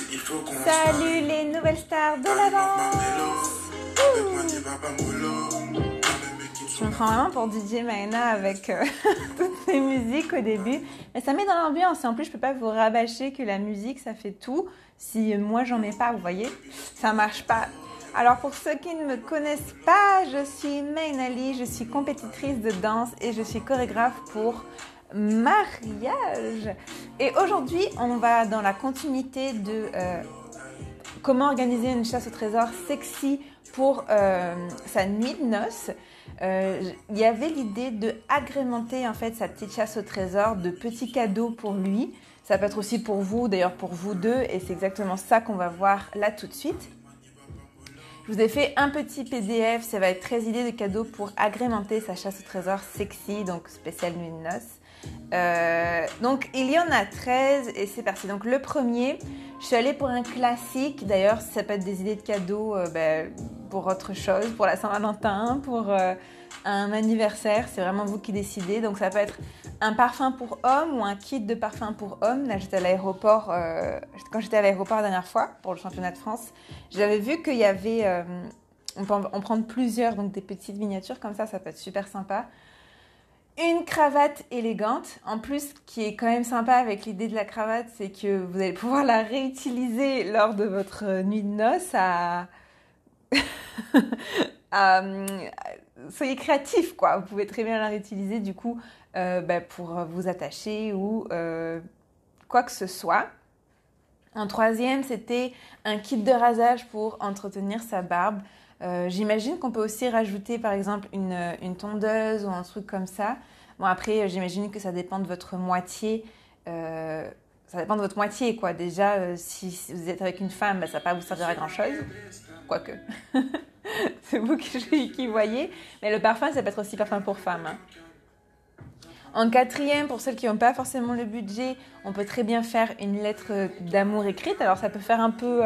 Salut les nouvelles stars de l'avance. Je me prends vraiment pour DJ Maena avec toutes ces musiques au début. Mais ça met dans l'ambiance et en plus je peux pas vous rabâcher que la musique ça fait tout. Si moi j'en mets pas, vous voyez, ça marche pas. Alors pour ceux qui ne me connaissent pas, je suis Maena Lee, je suis compétitrice de danse et je suis chorégraphe pour mariage. Et aujourd'hui on va dans la continuité de comment organiser une chasse au trésor sexy pour sa nuit de noces. Il y avait l'idée de agrémenter en fait sa petite chasse au trésor de petits cadeaux pour lui. Ça peut être aussi pour vous, d'ailleurs pour vous deux, et c'est exactement ça qu'on va voir là tout de suite. Je vous ai fait un petit PDF, ça va être 13 idées de cadeaux pour agrémenter sa chasse au trésor sexy, donc spéciale nuit de noces. Donc il y en a 13 et c'est parti. Donc le premier, je suis allée pour un classique. D'ailleurs, ça peut être des idées de cadeaux pour autre chose, pour la Saint-Valentin, pour un anniversaire. C'est vraiment vous qui décidez. Donc ça peut être un parfum pour homme ou un kit de parfum pour homme. Là, j'étais à l'aéroport, quand j'étais à l'aéroport la dernière fois pour le championnat de France, j'avais vu qu'il y avait, on peut en prendre plusieurs, donc des petites miniatures comme ça peut être super sympa. Une cravate élégante. En plus, ce qui est quand même sympa avec l'idée de la cravate, c'est que vous allez pouvoir la réutiliser lors de votre nuit de noces soyez créatifs, quoi. Vous pouvez très bien la réutiliser, du coup, pour vous attacher ou quoi que ce soit. En troisième, c'était un kit de rasage pour entretenir sa barbe. J'imagine qu'on peut aussi rajouter par exemple une tondeuse ou un truc comme ça. Bon après, j'imagine que ça dépend de votre moitié. Ça dépend de votre moitié quoi. Déjà, si vous êtes avec une femme, ça ne va pas vous servir à grand chose. Quoique. C'est vous qui voyez. Mais le parfum, ça peut être aussi parfum pour femme. Hein. En quatrième, pour celles qui n'ont pas forcément le budget, on peut très bien faire une lettre d'amour écrite. Alors ça peut faire un peu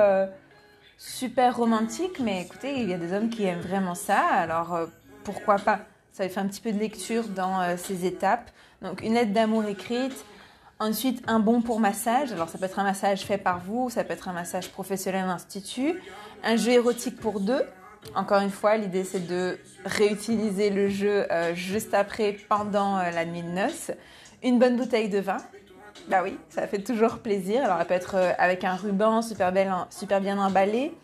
super romantique, mais écoutez, il y a des hommes qui aiment vraiment ça, alors pourquoi pas. Ça fait un petit peu de lecture dans ces étapes. Donc une lettre d'amour écrite, ensuite un bon pour massage. Alors ça peut être un massage fait par vous, ça peut être un massage professionnel en institut, un jeu érotique pour deux. Encore une fois, l'idée c'est de réutiliser le jeu juste après, pendant la nuit de noces. Une bonne bouteille de vin. Bah oui, ça fait toujours plaisir. Alors elle peut être avec un ruban super bien emballé.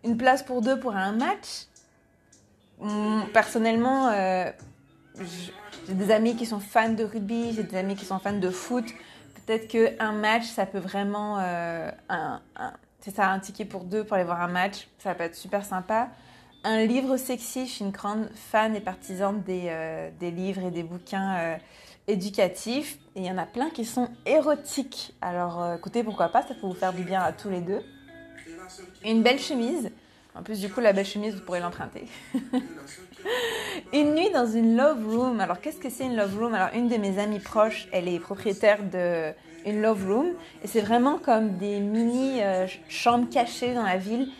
Une place pour deux pour un match. Personnellement, j'ai des amis qui sont fans de rugby, j'ai des amis qui sont fans de foot. Peut-être qu'un match, ça peut vraiment... c'est ça, un ticket pour deux pour aller voir un match. Ça peut être super sympa. Un livre sexy, je suis une grande fan et partisane des livres et des bouquins éducatifs. Et il y en a plein qui sont érotiques. Alors écoutez, pourquoi pas, ça peut vous faire du bien à tous les deux. Une belle chemise. En plus, du coup, la belle chemise, vous pourrez l'emprunter. Une nuit dans une love room. Alors, qu'est-ce que c'est une love room? Alors, une de mes amies proches, elle est propriétaire d'une love room. Et c'est vraiment comme des mini chambres cachées dans la ville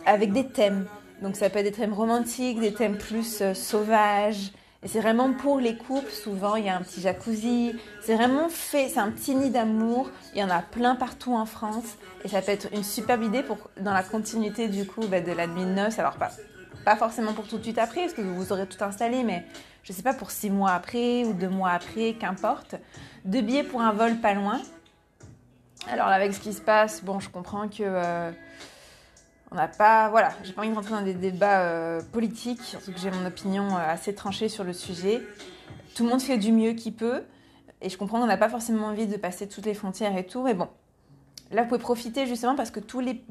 avec des thèmes. Donc ça peut être des thèmes romantiques, des thèmes plus sauvages. Et c'est vraiment pour les couples. Souvent, il y a un petit jacuzzi. C'est vraiment fait, c'est un petit nid d'amour. Il y en a plein partout en France. Et ça peut être une superbe idée dans la continuité du coup de la nuit de noces. Alors pas forcément pour tout de suite après, parce que vous aurez tout installé, mais je sais pas, pour 6 mois après ou 2 mois après, qu'importe. 2 billets pour un vol pas loin. Alors là, avec ce qui se passe, bon, je comprends que... on n'a pas, voilà, j'ai pas envie de rentrer dans des débats politiques, surtout que j'ai mon opinion assez tranchée sur le sujet. Tout le monde fait du mieux qu'il peut, et je comprends qu'on n'a pas forcément envie de passer toutes les frontières et tout, mais bon, là vous pouvez profiter justement parce que tous les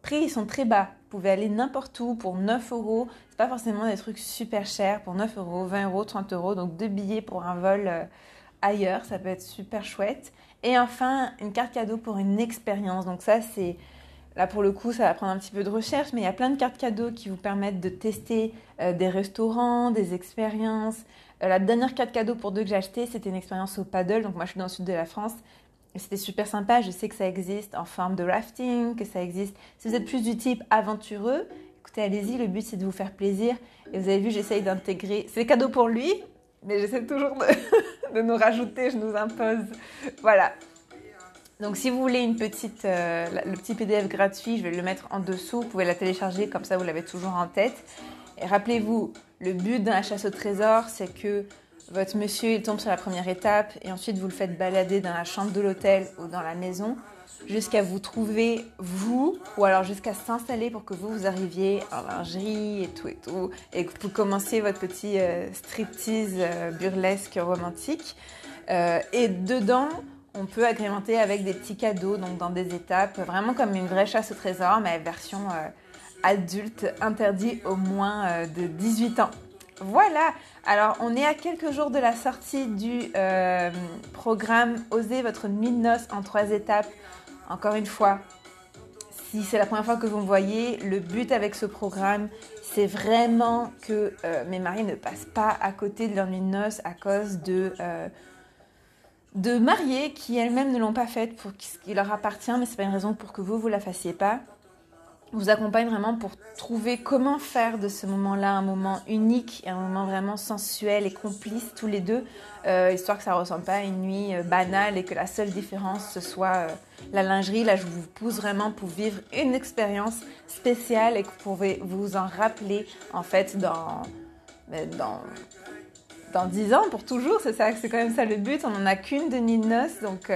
prix ils sont très bas. Vous pouvez aller n'importe où pour 9 euros, c'est pas forcément des trucs super chers, pour 9 euros, 20 euros, 30 euros, donc 2 billets pour un vol ailleurs, ça peut être super chouette. Et enfin, une carte cadeau pour une expérience. Donc ça, c'est... Là, pour le coup, ça va prendre un petit peu de recherche, mais il y a plein de cartes cadeaux qui vous permettent de tester des restaurants, des expériences. La dernière carte cadeau pour deux que j'ai achetée, c'était une expérience au paddle. Donc moi, je suis dans le sud de la France. Et c'était super sympa. Je sais que ça existe en forme de rafting, que ça existe... Si vous êtes plus du type aventureux, écoutez, allez-y. Le but, c'est de vous faire plaisir. Et vous avez vu, j'essaye d'intégrer... C'est cadeau pour lui, mais j'essaie toujours de nous rajouter, je nous impose. Voilà. Donc si vous voulez une petite, le petit PDF gratuit, je vais le mettre en dessous. Vous pouvez la télécharger, comme ça vous l'avez toujours en tête. Et rappelez-vous, le but dans la chasse au trésor, c'est que votre monsieur il tombe sur la première étape et ensuite vous le faites balader dans la chambre de l'hôtel ou dans la maison jusqu'à vous trouver vous, ou alors jusqu'à s'installer pour que vous arriviez en lingerie et que vous commenciez votre petit striptease burlesque romantique. Et dedans, on peut agrémenter avec des petits cadeaux, donc dans des étapes, vraiment comme une vraie chasse au trésor, mais version adulte, interdit au moins de 18 ans. Voilà, alors on est à quelques jours de la sortie du programme Osez votre nuit de noces en 3 étapes. Encore une fois, si c'est la première fois que vous me voyez, le but avec ce programme, c'est vraiment que mes maris ne passent pas à côté de leur nuit de noces à cause de mariées qui elles-mêmes ne l'ont pas faite pour ce qui leur appartient, mais ce n'est pas une raison pour que vous la fassiez pas. Je vous accompagne vraiment pour trouver comment faire de ce moment-là un moment unique et un moment vraiment sensuel et complice tous les deux, histoire que ça ne ressemble pas à une nuit banale et que la seule différence ce soit la lingerie. Là, je vous pousse vraiment pour vivre une expérience spéciale et que vous pouvez vous en rappeler en fait dans 10 ans, pour toujours. C'est ça, c'est quand même ça le but. On n'en a qu'une de nuit de noces, donc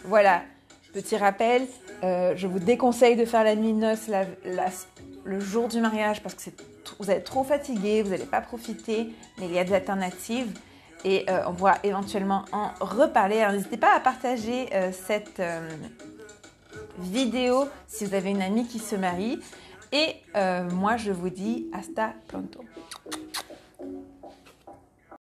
voilà. Petit rappel, je vous déconseille de faire la nuit de noces le jour du mariage parce que vous êtes trop fatigué, vous n'allez pas profiter, mais il y a des alternatives et on pourra éventuellement en reparler. Alors n'hésitez pas à partager cette vidéo si vous avez une amie qui se marie et moi je vous dis hasta pronto.